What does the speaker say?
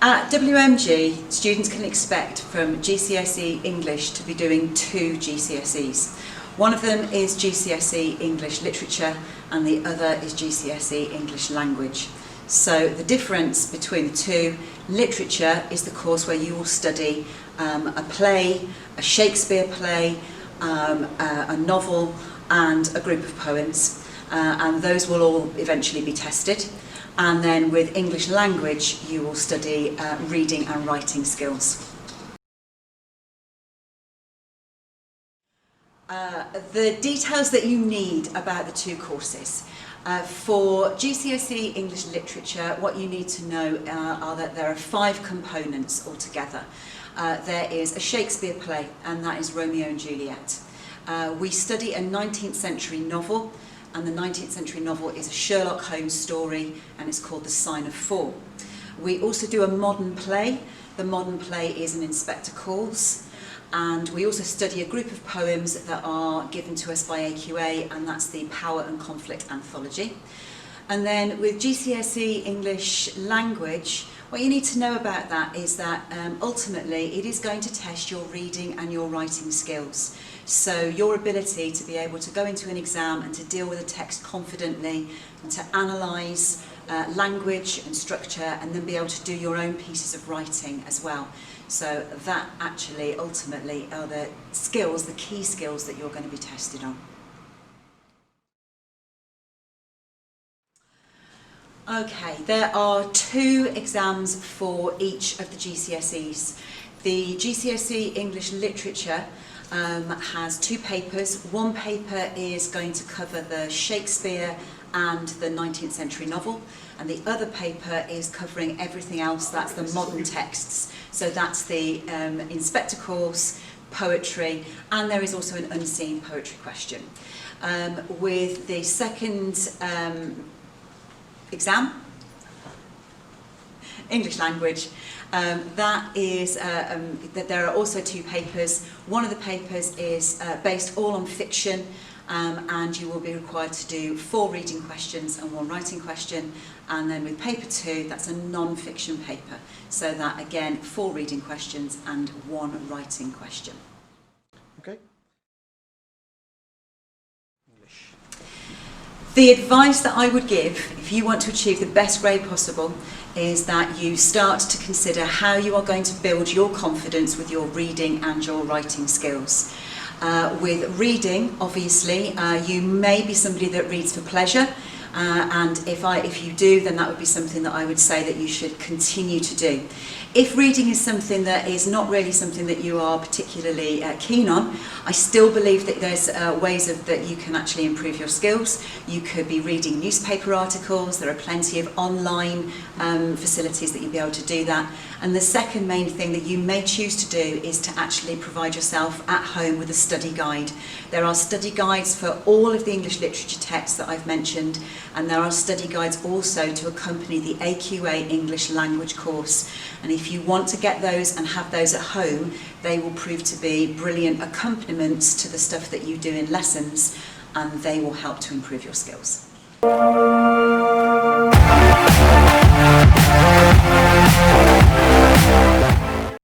At WMG, students can expect from GCSE English to be doing 2 GCSEs. One of them is GCSE English Literature and the other is GCSE English Language. So the difference between the two, literature is the course where you will study a play, a Shakespeare play, a novel and a group of poems, and those will all eventually be tested. And then with English Language you will study reading and writing skills. The details that you need about the 2 courses. For GCSE English Literature, what you need to know are that there are 5 components altogether. There is a Shakespeare play, and that is Romeo and Juliet. We study a 19th century novel, and the 19th century novel is a Sherlock Holmes story, and it's called The Sign of 4. We also do a modern play. The modern play is an Inspector Calls. And we also study a group of poems that are given to us by AQA, and that's the Power and Conflict Anthology. And then with GCSE English Language, what you need to know about that is that ultimately it is going to test your reading and your writing skills. So your ability to be able to go into an exam and to deal with a text confidently and to analyse language and structure, and then be able to do your own pieces of writing as well. So that actually ultimately are the skills, the key skills that you're going to be tested on. Okay, there are 2 exams for each of the GCSEs. The GCSE English Literature has 2 papers. One paper is going to cover the Shakespeare and the 19th century novel, and the other paper is covering everything else, that's the modern texts. So that's the Inspector Course, poetry, and there is also an unseen poetry question. With the second exam, English Language, that is that there are also 2 papers. One of the papers is based all on fiction, and you will be required to do 4 reading questions and 1 writing question. And then with paper 2, that's a non-fiction paper. So that again, 4 reading questions and 1 writing question. Okay. The advice that I would give, if you want to achieve the best grade possible, is that you start to consider how you are going to build your confidence with your reading and your writing skills. With reading, obviously, you may be somebody that reads for pleasure, and if you do, then that would be something that I would say that you should continue to do. If reading is something that is not really something that you are particularly keen on, I still believe that there's ways that you can actually improve your skills. You could be reading newspaper articles. There are plenty of online facilities that you'll be able to do that. And the second main thing that you may choose to do is to actually provide yourself at home with a study guide. There are study guides for all of the English literature texts that I've mentioned, and there are study guides also to accompany the AQA English Language course. And if you want to get those and have those at home, they will prove to be brilliant accompaniments to the stuff that you do in lessons, and they will help to improve your skills.